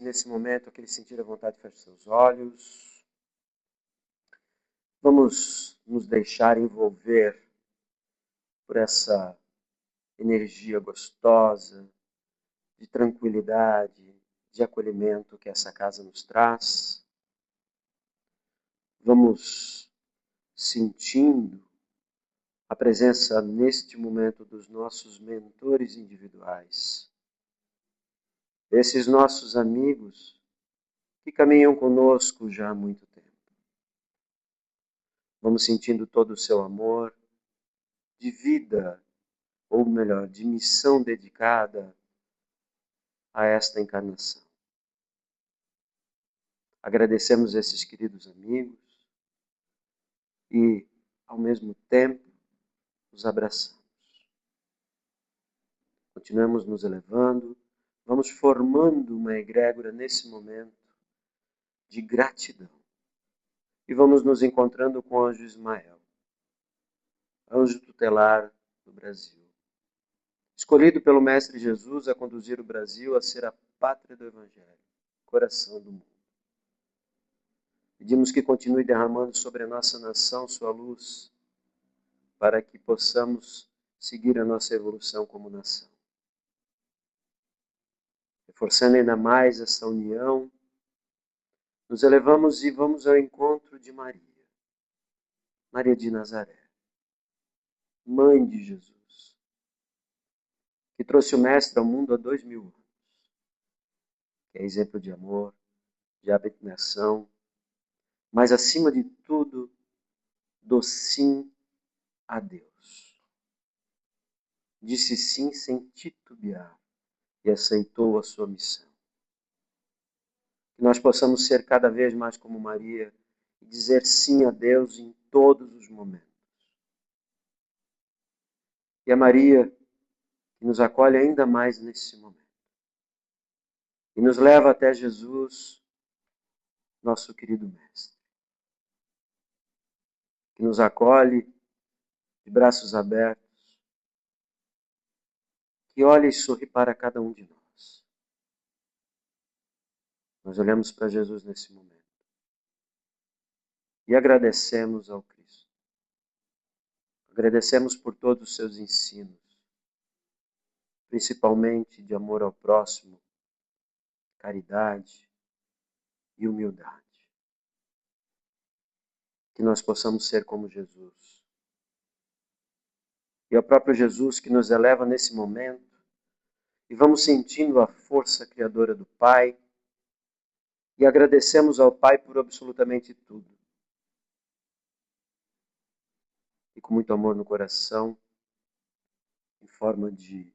nesse momento, aquele sentir a vontade, feche seus olhos. Vamos nos deixar envolver por essa energia gostosa, de tranquilidade, de acolhimento que essa casa nos traz. Vamos sentindo a presença neste momento dos nossos mentores individuais, esses nossos amigos que caminham conosco já há muito tempo. Vamos sentindo todo o seu amor de vida, ou melhor, de missão dedicada a esta encarnação. Agradecemos esses queridos amigos e, ao mesmo tempo, os abraçamos. Continuamos nos elevando, vamos formando uma egrégora nesse momento de gratidão. E vamos nos encontrando com o anjo Ismael, anjo tutelar do Brasil, escolhido pelo Mestre Jesus a conduzir o Brasil a ser a pátria do Evangelho, coração do mundo. Pedimos que continue derramando sobre a nossa nação sua luz, para que possamos seguir a nossa evolução como nação. Reforçando ainda mais essa união, nos elevamos e vamos ao encontro de Maria, Maria de Nazaré, mãe de Jesus, que trouxe o Mestre ao mundo há 2000 anos, que é exemplo de amor, de abnegação, mas acima de tudo, do sim a Deus. Disse sim sem titubear e aceitou a sua missão. Que nós possamos ser cada vez mais como Maria e dizer sim a Deus em todos os momentos. E a Maria que nos acolhe ainda mais nesse momento. E nos leva até Jesus, nosso querido Mestre. Que nos acolhe de braços abertos. Que olha e sorri para cada um de nós. Nós olhamos para Jesus nesse momento. E agradecemos ao Cristo. Agradecemos por todos os seus ensinos. Principalmente de amor ao próximo, caridade e humildade. Que nós possamos ser como Jesus. E é o próprio Jesus que nos eleva nesse momento e vamos sentindo a força criadora do Pai e agradecemos ao Pai por absolutamente tudo. E com muito amor no coração, em forma de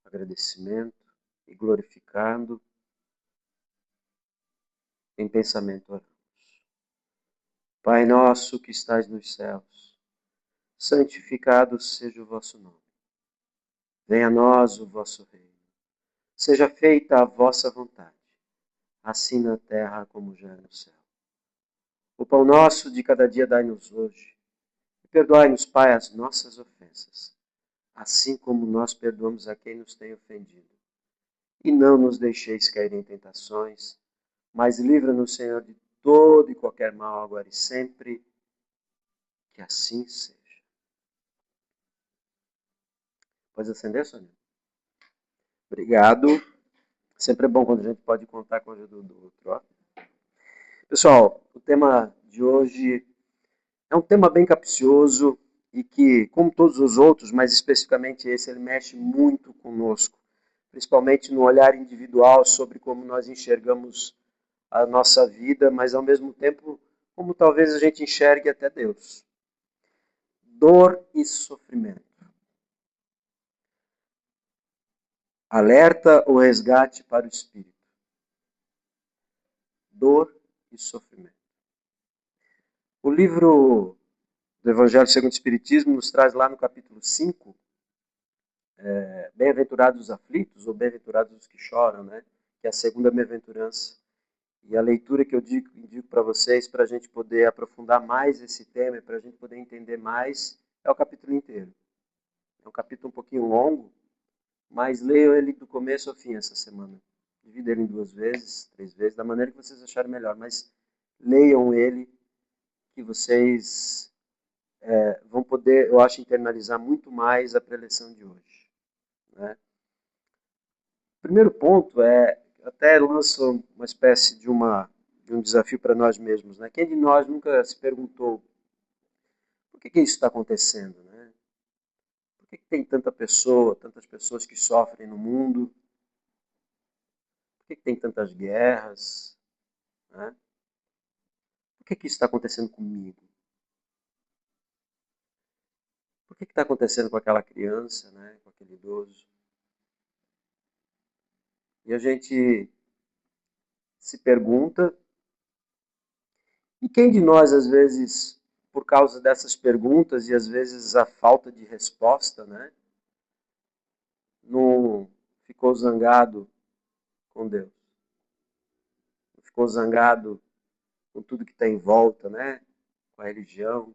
agradecimento e glorificando, em pensamento oramos. Pai nosso que estais nos céus, santificado seja o vosso nome. Venha a nós o vosso reino. Seja feita a vossa vontade, assim na terra como já é no céu. O pão nosso de cada dia dai-nos hoje. E perdoai-nos, Pai, as nossas ofensas, assim como nós perdoamos a quem nos tem ofendido. E não nos deixeis cair em tentações, mas livra-nos, Senhor, de todo e qualquer mal, agora e sempre. Que assim seja. Pode acender, Sônia? Obrigado. Sempre é bom quando a gente pode contar com a ajuda do outro. Ó. Pessoal, o tema de hoje é um tema bem capcioso e que, como todos os outros, mas especificamente esse, ele mexe muito conosco, principalmente no olhar individual sobre como nós enxergamos a nossa vida, mas ao mesmo tempo, como talvez a gente enxergue até Deus. Dor e sofrimento. Alerta ou resgate para o espírito. Dor e sofrimento. O livro do Evangelho segundo o Espiritismo nos traz lá no capítulo 5, bem-aventurados os aflitos, ou bem-aventurados os que choram, né? Que é a segunda bem-aventurança. E a leitura que eu indico para vocês, para a gente poder aprofundar mais esse tema, para a gente poder entender mais, é o capítulo inteiro. É um capítulo um pouquinho longo, mas leio ele do começo ao fim essa semana. Divida ele em 2 vezes, 3 vezes, da maneira que vocês acharem melhor. Mas leiam ele, que vocês vão poder, eu acho, internalizar muito mais a preleção de hoje. Né? O primeiro ponto até lanço uma espécie de um desafio para nós mesmos. Né? Quem de nós nunca se perguntou por que isso está acontecendo? Né? Por que tem tantas pessoas que sofrem no mundo? Por que tem tantas guerras? Né? Por que isso está acontecendo comigo? Por que está acontecendo com aquela criança, né? Com aquele idoso? E a gente se pergunta, e quem de nós, às vezes, por causa dessas perguntas e às vezes a falta de resposta, né? Não ficou zangado com Deus? Não ficou zangado com tudo que está em volta, né? Com a religião?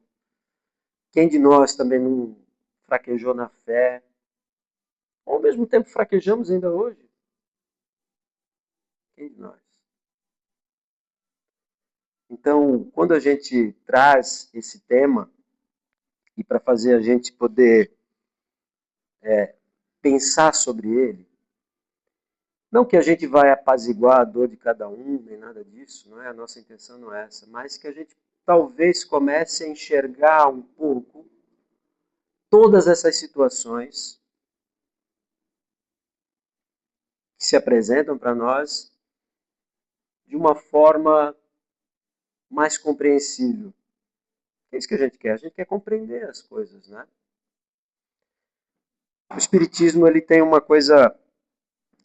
Quem de nós também não fraquejou na fé? Ou ao mesmo tempo fraquejamos ainda hoje? Quem de nós? Então, quando a gente traz esse tema, e para fazer a gente poder pensar sobre ele, não que a gente vai apaziguar a dor de cada um, nem nada disso, não é? A nossa intenção não é essa, mas que a gente talvez comece a enxergar um pouco todas essas situações que se apresentam para nós de uma forma mais compreensível. É isso que a gente quer compreender as coisas, né? O Espiritismo ele tem uma coisa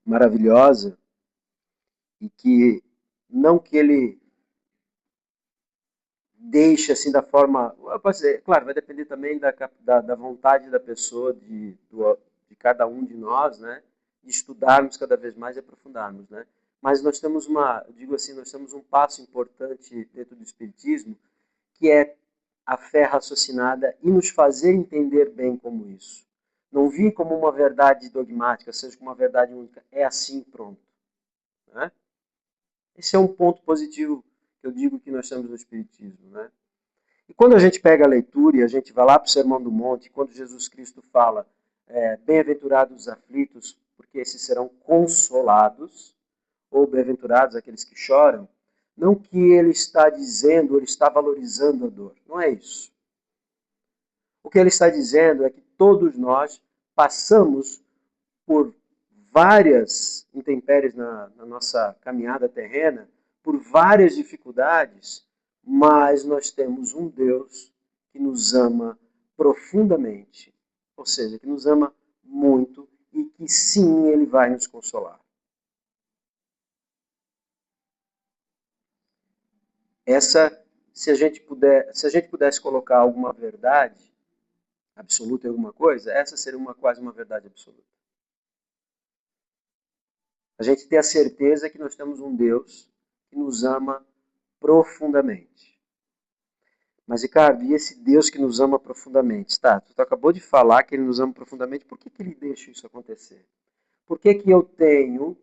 maravilhosa e que não que ele deixe assim da forma, claro, vai depender também da vontade da pessoa, de cada um de nós, né? De estudarmos cada vez mais e aprofundarmos, né? Mas nós temos digo assim, nós temos um passo importante dentro do Espiritismo, que é a fé raciocinada e nos fazer entender bem como isso. Não vir como uma verdade dogmática, seja como uma verdade única. É assim, pronto. Né? Esse é um ponto positivo que eu digo que nós temos no Espiritismo. Né? E quando a gente pega a leitura e a gente vai lá para o Sermão do Monte, quando Jesus Cristo fala bem-aventurados os aflitos, porque esses serão consolados, ou bem-aventurados aqueles que choram, não que ele está dizendo, ele está valorizando a dor. Não é isso. O que ele está dizendo é que todos nós passamos por várias intempéries na nossa caminhada terrena, por várias dificuldades, mas nós temos um Deus que nos ama profundamente, ou seja, que nos ama muito e que sim, ele vai nos consolar. Se a gente pudesse colocar alguma verdade absoluta em alguma coisa, essa seria quase uma verdade absoluta. A gente ter a certeza que nós temos um Deus que nos ama profundamente. Mas, Ricardo, e esse Deus que nos ama profundamente? Tá, tu acabou de falar que ele nos ama profundamente, por que ele deixa isso acontecer? Por que eu tenho,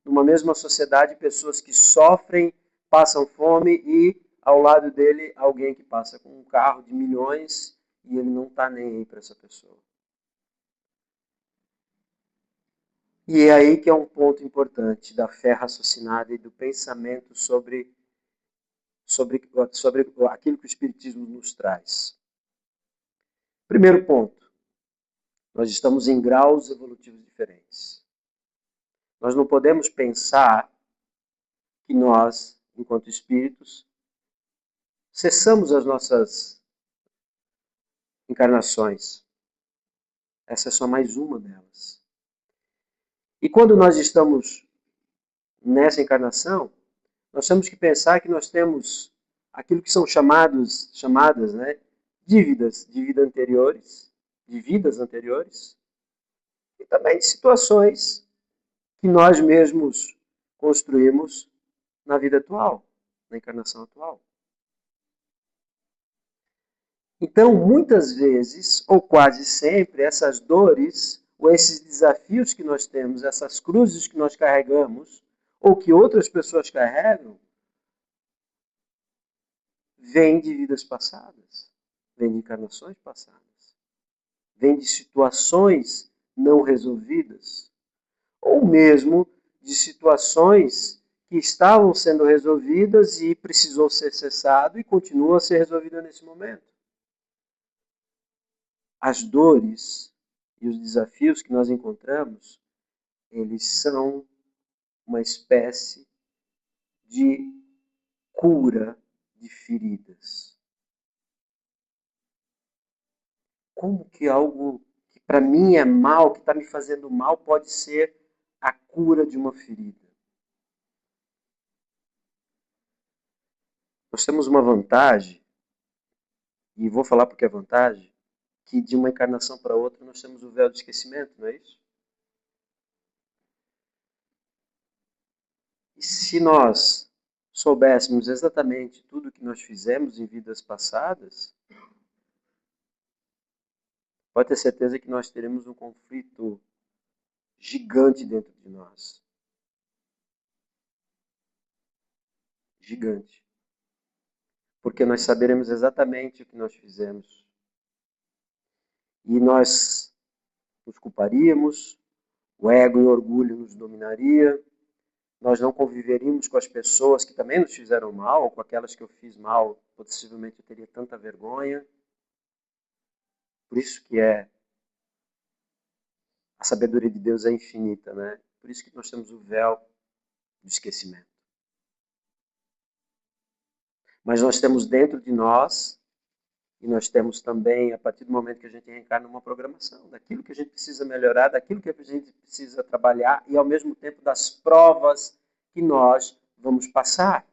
numa mesma sociedade, pessoas que sofrem, passam fome e, ao lado dele, alguém que passa com um carro de milhões e ele não está nem aí para essa pessoa? E é aí que é um ponto importante da fé raciocinada e do pensamento sobre aquilo que o Espiritismo nos traz. Primeiro ponto, nós estamos em graus evolutivos diferentes. Nós não podemos pensar que nós, enquanto espíritos, cessamos as nossas encarnações. Essa é só mais uma delas. E quando nós estamos nessa encarnação, nós temos que pensar que nós temos aquilo que são chamadas, né, dívidas de vidas anteriores, e também de situações que nós mesmos construímos na vida atual, na encarnação atual. Então, muitas vezes, ou quase sempre, essas dores, ou esses desafios que nós temos, essas cruzes que nós carregamos, ou que outras pessoas carregam, vem de vidas passadas, vem de encarnações passadas, vem de situações não resolvidas, ou mesmo de situações que estavam sendo resolvidas e precisou ser cessado e continua a ser resolvida nesse momento. As dores e os desafios que nós encontramos, eles são uma espécie de cura de feridas. Como que algo que para mim é mal, que está me fazendo mal, pode ser a cura de uma ferida? Nós temos uma vantagem, e vou falar porque é vantagem, que de uma encarnação para outra nós temos o véu de esquecimento, não é isso? E se nós soubéssemos exatamente tudo o que nós fizemos em vidas passadas, pode ter certeza que nós teremos um conflito gigante dentro de nós. Gigante. Porque nós saberemos exatamente o que nós fizemos. E nós nos culparíamos, o ego e o orgulho nos dominaria, nós não conviveríamos com as pessoas que também nos fizeram mal, ou com aquelas que eu fiz mal, possivelmente eu teria tanta vergonha. Por isso que a sabedoria de Deus é infinita, né? Por isso que nós temos o véu do esquecimento. Mas nós temos dentro de nós, e nós temos também, a partir do momento que a gente reencarna, uma programação daquilo que a gente precisa melhorar, daquilo que a gente precisa trabalhar e, ao mesmo tempo, das provas que nós vamos passar.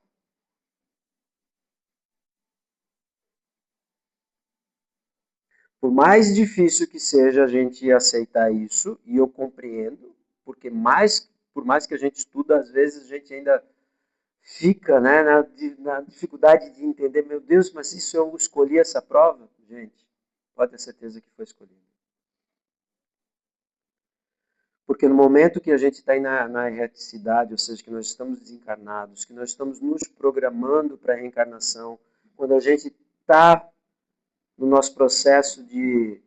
Por mais difícil que seja a gente aceitar isso, e eu compreendo, porque por mais que a gente estuda, às vezes a gente ainda fica, né, na dificuldade de entender, meu Deus, mas isso eu escolhi essa prova? Gente, pode ter certeza que foi escolhido. Porque no momento que a gente está na erraticidade, ou seja, que nós estamos desencarnados, que nós estamos nos programando para a reencarnação, quando a gente está no nosso processo de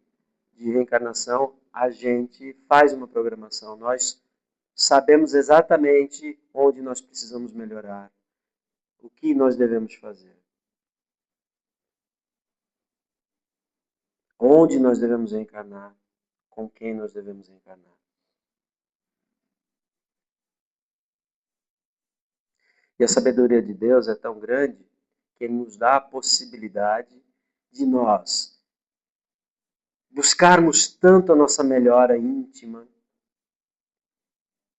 reencarnação, a gente faz uma programação. Nós sabemos exatamente onde nós precisamos melhorar, o que nós devemos fazer, onde nós devemos reencarnar, com quem nós devemos reencarnar. E a sabedoria de Deus é tão grande que Ele nos dá a possibilidade de nós buscarmos tanto a nossa melhora íntima,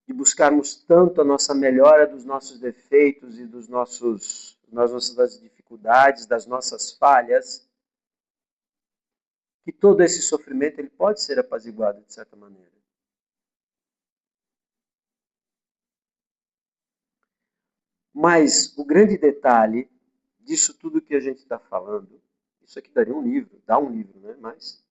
de buscarmos tanto a nossa melhora dos nossos defeitos e das nossas dificuldades, das nossas falhas, que todo esse sofrimento ele pode ser apaziguado de certa maneira. Mas o grande detalhe disso tudo que a gente está falando, isso aqui daria um livro, dá um livro, né? Mas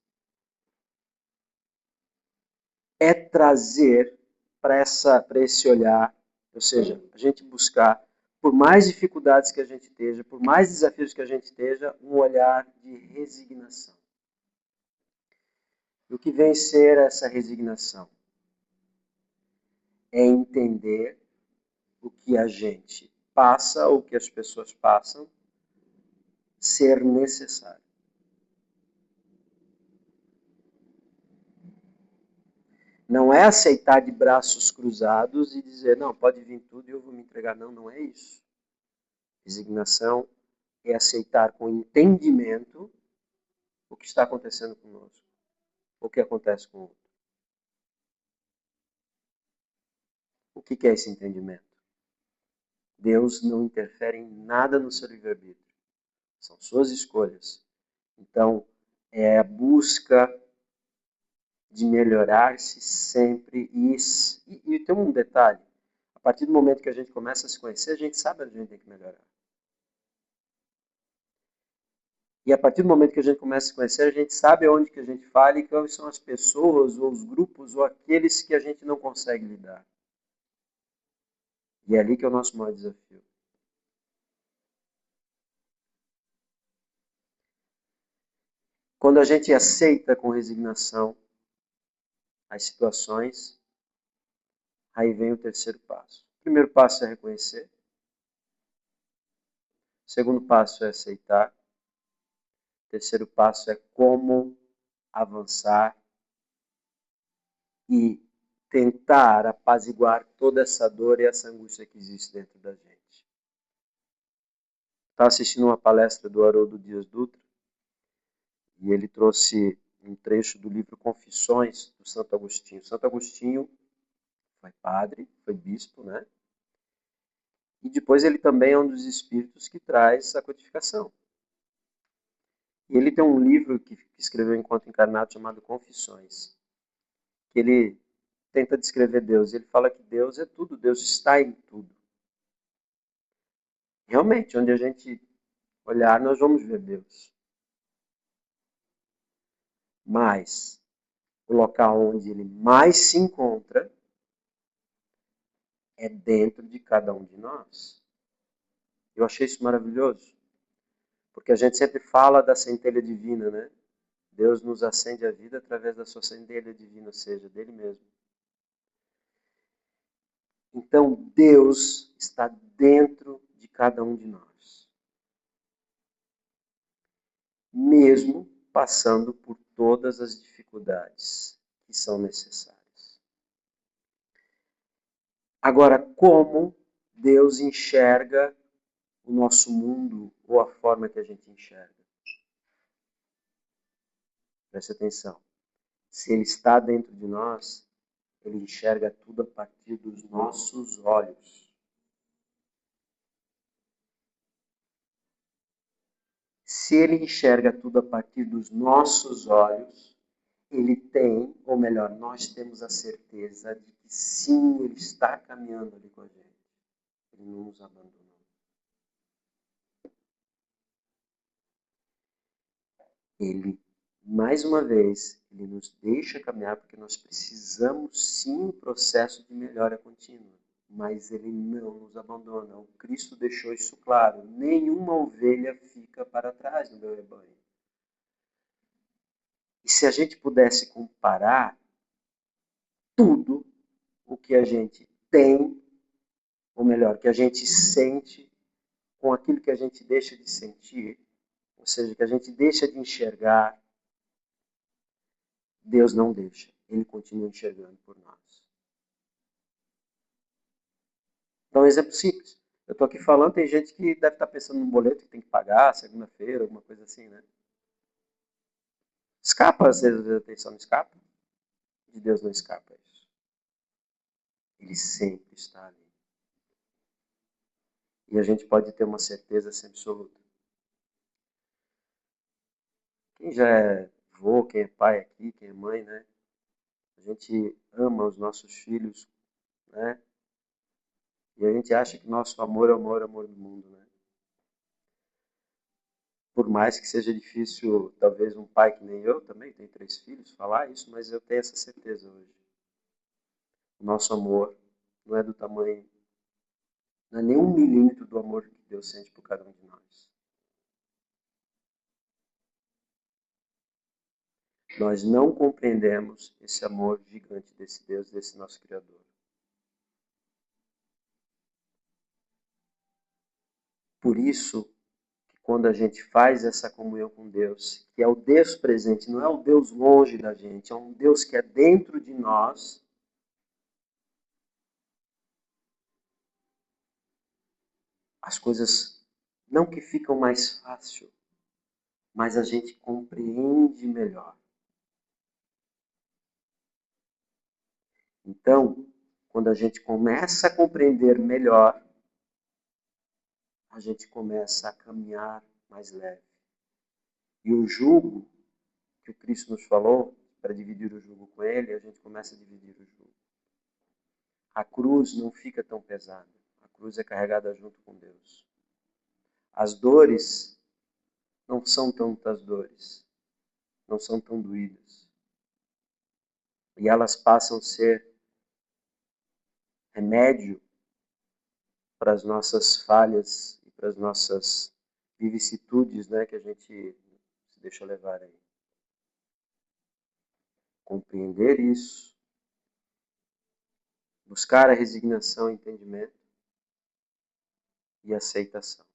é trazer para esse olhar, ou seja, a gente buscar, por mais dificuldades que a gente esteja, por mais desafios que a gente esteja, um olhar de resignação. E o que vem ser essa resignação? É entender o que a gente passa, o que as pessoas passam, ser necessário. Não é aceitar de braços cruzados e dizer, não, pode vir tudo e eu vou me entregar. Não, não é isso. Resignação é aceitar com entendimento o que está acontecendo conosco, o que acontece com o outro. O que é esse entendimento? Deus não interfere em nada no seu livre-arbítrio. São suas escolhas. Então, é a busca de melhorar-se sempre. E tem um detalhe. A partir do momento que a gente começa a se conhecer, a gente sabe onde a gente tem que melhorar. E a partir do momento que a gente começa a se conhecer, a gente sabe onde que a gente falha e quais são as pessoas, ou os grupos, ou aqueles que a gente não consegue lidar. E é ali que é o nosso maior desafio. Quando a gente aceita com resignação as situações, aí vem o terceiro passo. O primeiro passo é reconhecer. O segundo passo é aceitar. O terceiro passo é como avançar e tentar apaziguar toda essa dor e essa angústia que existe dentro da gente. Estava assistindo uma palestra do Haroldo Dias Dutra e ele trouxe um trecho do livro Confissões do Santo Agostinho. Santo Agostinho foi padre, foi bispo, né? E depois ele também é um dos espíritos que traz a codificação. E ele tem um livro que escreveu enquanto encarnado chamado Confissões, que ele tenta descrever Deus. Ele fala que Deus é tudo, Deus está em tudo. Realmente, onde a gente olhar, nós vamos ver Deus. Mas o local onde ele mais se encontra é dentro de cada um de nós. Eu achei isso maravilhoso, porque a gente sempre fala da centelha divina, né? Deus nos acende a vida através da sua centelha divina, ou seja, dele mesmo. Então, Deus está dentro de cada um de nós. Mesmo passando por todas as dificuldades que são necessárias. Agora, como Deus enxerga o nosso mundo ou a forma que a gente enxerga? Preste atenção. Se Ele está dentro de nós, Ele enxerga tudo a partir dos nossos olhos. Se Ele enxerga tudo a partir dos nossos olhos, Ele tem, ou melhor, nós temos a certeza de que sim, Ele está caminhando ali com a gente. Ele não nos abandonou. Ele, mais uma vez, ele nos deixa caminhar porque nós precisamos sim um processo de melhora contínua. Mas ele não nos abandona. O Cristo deixou isso claro. Nenhuma ovelha fica para trás no meu rebanho. E se a gente pudesse comparar tudo o que a gente tem, ou melhor, que a gente sente, com aquilo que a gente deixa de sentir, ou seja, que a gente deixa de enxergar, Deus não deixa. Ele continua enxergando por nós. Então, um exemplo simples. Eu estou aqui falando, tem gente que deve estar pensando num boleto que tem que pagar segunda-feira, alguma coisa assim, né? Escapa, às vezes a atenção não escapa. De Deus não escapa isso. Ele sempre está ali. E a gente pode ter uma certeza assim, absoluta. Quem já é avô, quem é pai aqui, quem é mãe, né? A gente ama os nossos filhos, né? E a gente acha que nosso amor é o maior amor do mundo, né? Por mais que seja difícil, talvez um pai que nem eu também, tenho 3 filhos, falar isso, mas eu tenho essa certeza hoje. O nosso amor não é do tamanho, não é nem 1 milímetro do amor que Deus sente por cada um de nós. Nós não compreendemos esse amor gigante desse Deus, desse nosso Criador. Por isso, quando a gente faz essa comunhão com Deus, que é o Deus presente, não é o Deus longe da gente, é um Deus que é dentro de nós, as coisas não que ficam mais fácil, mas a gente compreende melhor. Então, quando a gente começa a compreender melhor, a gente começa a caminhar mais leve. E o jugo que o Cristo nos falou, para dividir o jugo com ele, a gente começa a dividir o jugo. A cruz não fica tão pesada. A cruz é carregada junto com Deus. As dores não são tantas dores. Não são tão doídas. E elas passam a ser remédio para as nossas falhas e para as nossas vicissitudes, né, que a gente se deixa levar aí. Compreender isso, buscar a resignação, entendimento e aceitação.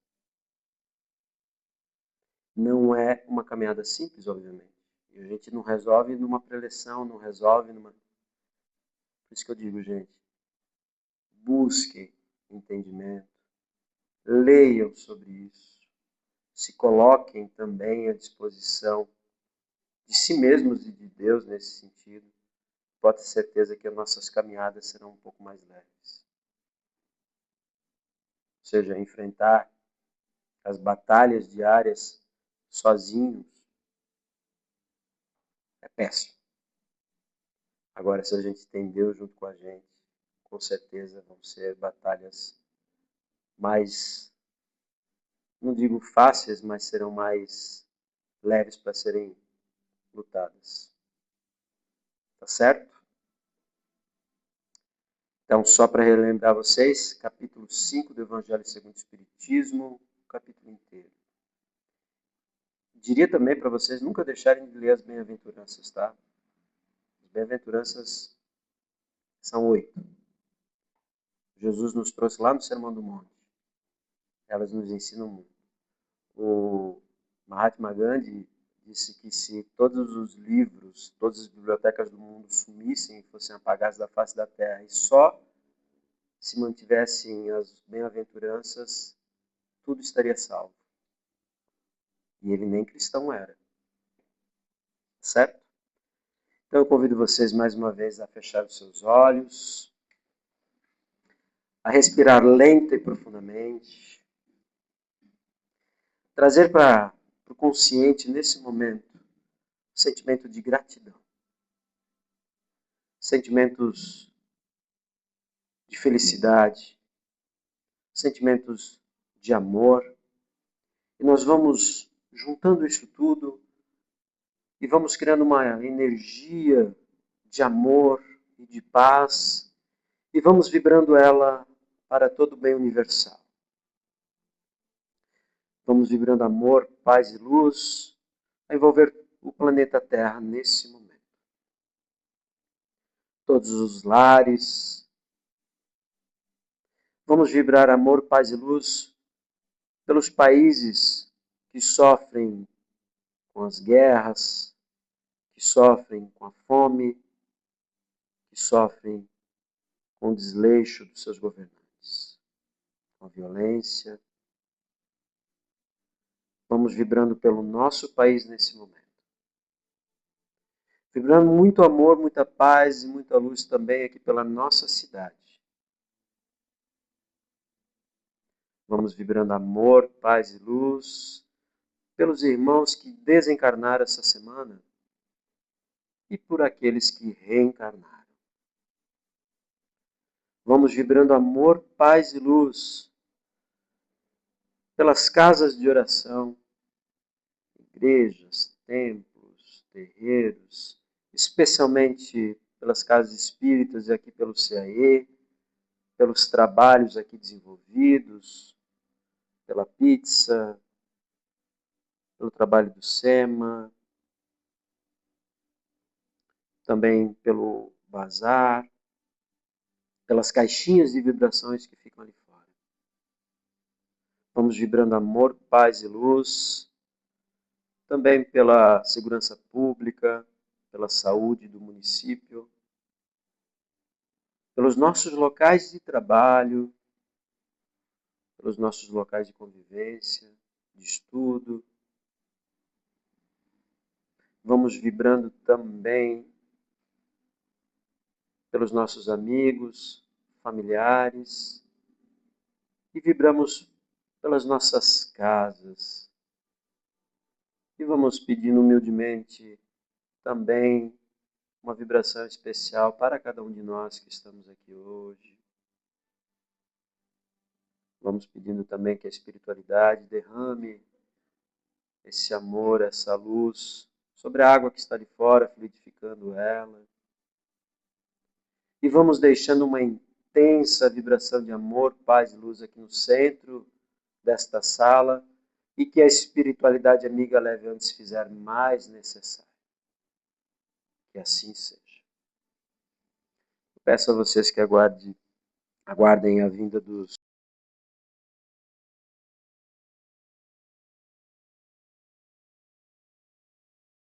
Não é uma caminhada simples, obviamente. E a gente não resolve numa preleção, não resolve numa... Por isso que eu digo, gente, busquem entendimento, leiam sobre isso, se coloquem também à disposição de si mesmos e de Deus nesse sentido. Pode ter certeza que as nossas caminhadas serão um pouco mais leves. Ou seja, enfrentar as batalhas diárias sozinhos é péssimo. Agora, se a gente tem Deus junto com a gente, com certeza vão ser batalhas mais, não digo fáceis, mas serão mais leves para serem lutadas. Tá certo? Então, só para relembrar vocês, capítulo 5 do Evangelho segundo o Espiritismo, capítulo inteiro. Diria também para vocês nunca deixarem de ler as bem-aventuranças, tá? As bem-aventuranças são 8. Jesus nos trouxe lá no Sermão do Monte. Elas nos ensinam muito. O Mahatma Gandhi disse que se todos os livros, todas as bibliotecas do mundo sumissem e fossem apagadas da face da terra e só se mantivessem as bem-aventuranças, tudo estaria salvo. E ele nem cristão era. Certo? Então eu convido vocês mais uma vez a fechar os seus olhos, a respirar lenta e profundamente, trazer para o consciente nesse momento o sentimento de gratidão, sentimentos de felicidade, sentimentos de amor. E nós vamos juntando isso tudo e vamos criando uma energia de amor e de paz e vamos vibrando ela para todo o bem universal. Vamos vibrando amor, paz e luz a envolver o planeta Terra nesse momento. Todos os lares. Vamos vibrar amor, paz e luz pelos países que sofrem com as guerras, que sofrem com a fome, que sofrem com o desleixo dos seus governantes, com a violência. Vamos vibrando pelo nosso país nesse momento. Vibrando muito amor, muita paz e muita luz também aqui pela nossa cidade. Vamos vibrando amor, paz e luz pelos irmãos que desencarnaram essa semana e por aqueles que reencarnaram. Vamos vibrando amor, paz e luz pelas casas de oração, igrejas, templos, terreiros, especialmente pelas casas espíritas e aqui pelo CAE, pelos trabalhos aqui desenvolvidos, pela pizza, pelo trabalho do SEMA, também pelo bazar, pelas caixinhas de vibrações que ficam ali fora. Vamos vibrando amor, paz e luz, também pela segurança pública, pela saúde do município, pelos nossos locais de trabalho, pelos nossos locais de convivência, de estudo. Vamos vibrando também pelos nossos amigos, familiares, e vibramos pelas nossas casas. E vamos pedindo humildemente também uma vibração especial para cada um de nós que estamos aqui hoje. Vamos pedindo também que a espiritualidade derrame esse amor, essa luz sobre a água que está ali fora, fluidificando ela. E vamos deixando uma intensa vibração de amor, paz e luz aqui no centro desta sala e que a espiritualidade amiga leve onde se fizer mais necessário. Que assim seja. Peço a vocês que aguardem a vinda dos